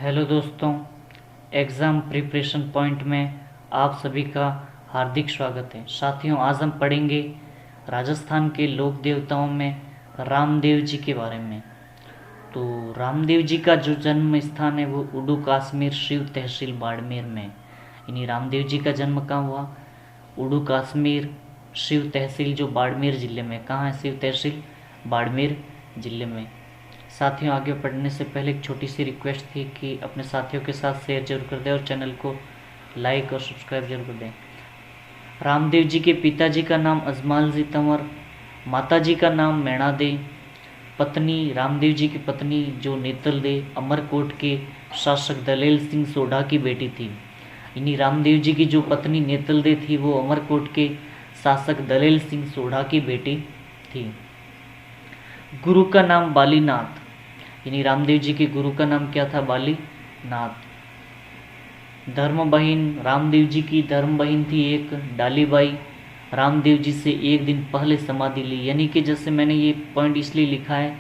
Hello दोस्तों, exam preparation point में आप सभी का हार्दिक स्वागत है। साथियों, आज हम पढ़ेंगे राजस्थान के लोक देवताओं में रामदेव जी के बारे में। तो रामदेव जी का जो जन्म स्थान है वो उडू कश्मीर शिव तहसील बाड़मेर में। यानी रामदेव जी का जन्म कहाँ हुआ? उडू कश्मीर शिव तहसील जो बाड़मेर ज़िले में। कहाँ है शिव तहसील? बाड़मेर ज़िले में। साथियों, आगे पढ़ने से पहले एक छोटी सी रिक्वेस्ट थी कि अपने साथियों के साथ शेयर जरूर कर दें और चैनल को लाइक और सब्सक्राइब जरूर कर दें। रामदेव जी के पिताजी का नाम अजमाल जी तंवर, माताजी का नाम मैणा दे, पत्नी रामदेव जी की पत्नी जो नेतल दे अमरकोट के शासक दलेल सिंह सोढ़ा की बेटी थी। यानी रामदेव जी की जो पत्नी नेतल दे थी वो अमरकोट के शासक दलेल सिंह सोढ़ा की बेटी थी। गुरु का नाम बालीनाथ, यानी रामदेव जी के गुरु का नाम क्या था? बालीनाथ। धर्म बहिन रामदेव जी की धर्म बहिन थी एक डालीबाई। रामदेव जी से एक दिन पहले समाधि ली। यानी कि जैसे मैंने ये पॉइंट इसलिए लिखा है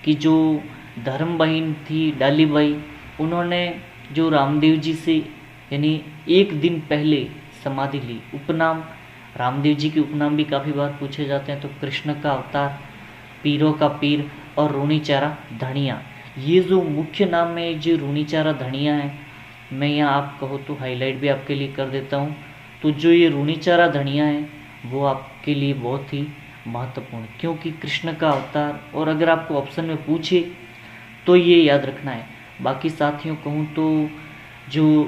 कि जो धर्म बहिन थी डालीबाई, उन्होंने जो रामदेव जी से यानी एक दिन पहले समाधि ली। उपनाम रामदेव जी के उपनाम भी काफ़ी बार पूछे जाते हैं। तो कृष्ण का अवतार, पीरों का पीर और रूनीचारा धनिया, ये जो मुख्य नाम है जो रूनीचारा धनिया है, मैं यहाँ आप कहो तो हाईलाइट भी आपके लिए कर देता हूँ। तो जो ये रूनीचारा धनिया है वो आपके लिए बहुत ही महत्वपूर्ण, क्योंकि कृष्ण का अवतार, और अगर आपको ऑप्शन में पूछे तो ये याद रखना है। बाकी साथियों कहूँ तो जो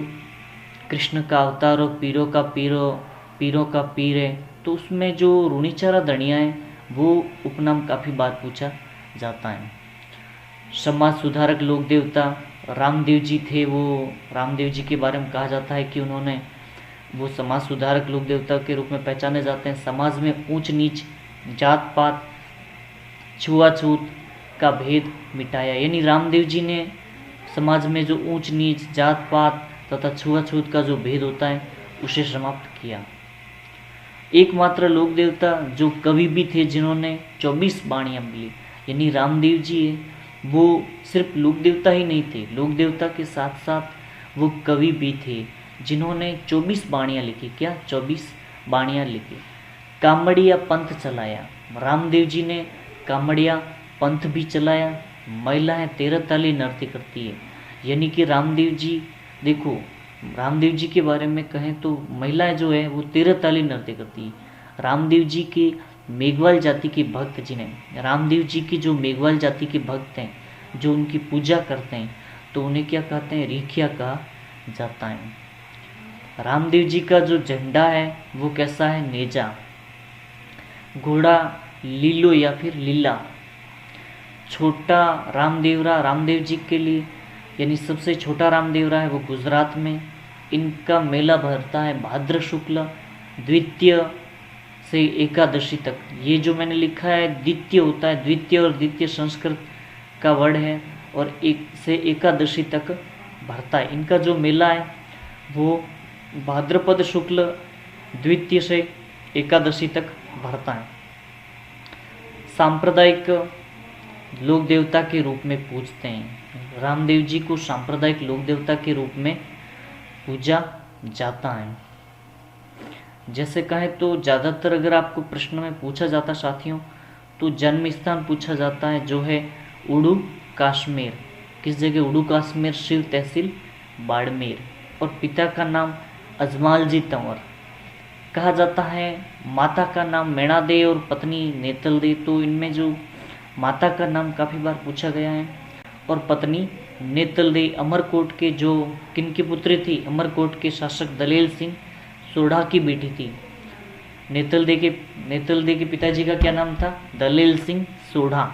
कृष्ण का अवतार और पीरों का पीर है, तो उसमें जो रूनीचारा धनिया है वो उपनाम काफ़ी बार पूछा जाता है। समाज सुधारक लोक देवता रामदेव जी थे। वो रामदेव जी के बारे में कहा जाता है कि उन्होंने वो समाज सुधारक लोक देवता के रूप में पहचाने जाते हैं। समाज में ऊंच नीच, जात पात, छुआछूत का भेद मिटाया। यानी रामदेव जी ने समाज में जो ऊंच नीच, जात पात तथा छुआछूत का जो भेद होता है उसे समाप्त किया। एकमात्र लोक देवता जो कवि भी थे जिन्होंने 24 बाणियाँ मिली। यानी रामदेव जी वो सिर्फ लोक देवता ही नहीं थे, लोक देवता के साथ साथ वो कवि भी थे जिन्होंने 24 बाणियाँ लिखी। क्या? 24 बाणियाँ लिखी। कामड़िया पंथ चलाया, रामदेव जी ने कामड़िया पंथ भी चलाया। महिलाएं 13 ताली नृत्य करती है। यानी कि रामदेव जी, देखो रामदेव जी के बारे में कहें तो महिलाएं जो है वो 13 ताली नृत्य करती है। रामदेव जी के मेघवाल जाति के भक्त जिन्हें रामदेव जी की जो मेघवाल जाति के भक्त हैं, जो उनकी पूजा करते हैं, तो उन्हें क्या कहते हैं? रिखिया कहा जाता है। रामदेव जी का जो झंडा है वो कैसा है? नेजा। घोड़ा लीलो या फिर लीला। छोटा रामदेवरा रामदेव जी के लिए, यानी सबसे छोटा रामदेवरा है वो गुजरात में। इनका मेला भरता है भाद्र शुक्ल द्वितीय से एकादशी तक। ये जो मैंने लिखा है द्वितीय होता है, द्वितीय और द्वितीय संस्कृत का वर्ड है, और एक से एकादशी तक भरता है। इनका जो मेला है वो भाद्रपद शुक्ल द्वितीय से एकादशी तक भरता है। सांप्रदायिक लोक देवता के रूप में पूजते हैं। रामदेव जी को सांप्रदायिक लोक देवता के रूप में पूजा जाता है। जैसे कहें तो ज़्यादातर अगर आपको प्रश्न में पूछा जाता साथियों, तो जन्म स्थान पूछा जाता है जो है उडू कश्मीर। किस जगह? उडू कश्मीर शिव तहसील बाड़मेर। और पिता का नाम अजमाल जी तंवर। कहा जाता है माता का नाम मैणा दे और पत्नी नेतल दे। तो इनमें जो माता का नाम काफ़ी बार पूछा गया है, और पत्नी नेतल दे अमरकोट के जो किनकी पुत्री थी? अमरकोट के शासक दलेल सिंह सोढ़ा की बेटी थी। नेतल दे के पिताजी का क्या नाम था? दलेल सिंह सोढ़ा।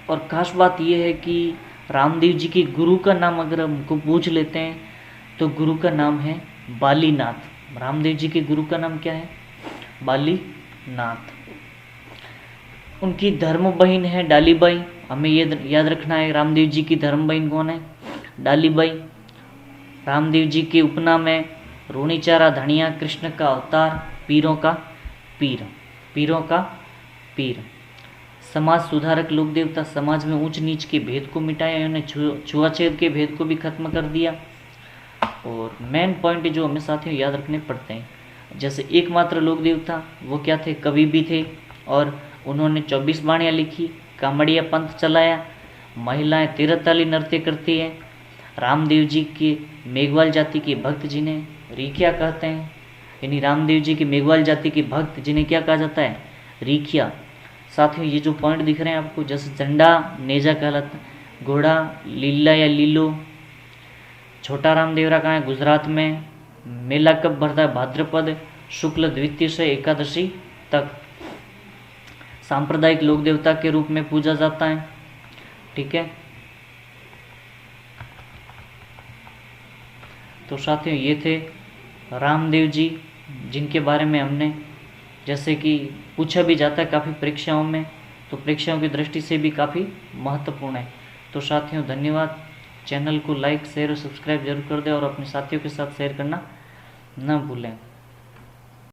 और खास बात यह है कि रामदेव जी के गुरु का नाम अगर हमको पूछ लेते हैं तो गुरु का नाम है बालीनाथ। रामदेव जी के गुरु का नाम क्या है? बालीनाथ। उनकी धर्म बहिन है डालीबाई। हमें ये याद रखना है रामदेव जी की धर्म बहिन कौन है? डालीबाई। रामदेव जी के उपनाम है रूनीचारा धनिया, कृष्ण का अवतार, पीरों का पीर। समाज सुधारक लोक देवता समाज में ऊंच नीच के भेद को मिटाया, इन्होंने छुआछेद के भेद को भी खत्म कर दिया। और मेन पॉइंट जो हमें साथियों याद रखने पड़ते हैं, जैसे एकमात्र लोक देवता वो क्या थे, कवि भी थे और उन्होंने 24 बाणियाँ लिखी, कामड़िया पंथ चलाया, महिलाएं तीरताली नृत्य करती हैं, रामदेव जी के मेघवाल जाति के भक्त जिन्हें रीखिया कहते हैं, यानी रामदेव जी के मेघवाल जाति के भक्त जिन्हें क्या कहा जाता है, रीखिया। साथियों ये जो पॉइंट दिख रहे हैं आपको, जैसे झंडा नेजा कहलाता है, घोड़ा लीला या लीलो, छोटा रामदेवरा कहाँ है, गुजरात में। मेला कब भरता है, भाद्रपद शुक्ल द्वितीय से एकादशी तक। सांप्रदायिक लोक देवता के रूप में पूजा जाता है, ठीक है। तो साथियों ये थे रामदेव जी, जिनके बारे में हमने, जैसे कि पूछा भी जाता है काफ़ी परीक्षाओं में, तो परीक्षाओं की दृष्टि से भी काफ़ी महत्वपूर्ण है। तो साथियों धन्यवाद। चैनल को लाइक शेयर और सब्सक्राइब जरूर कर दें और अपने साथियों के साथ शेयर करना न भूलें।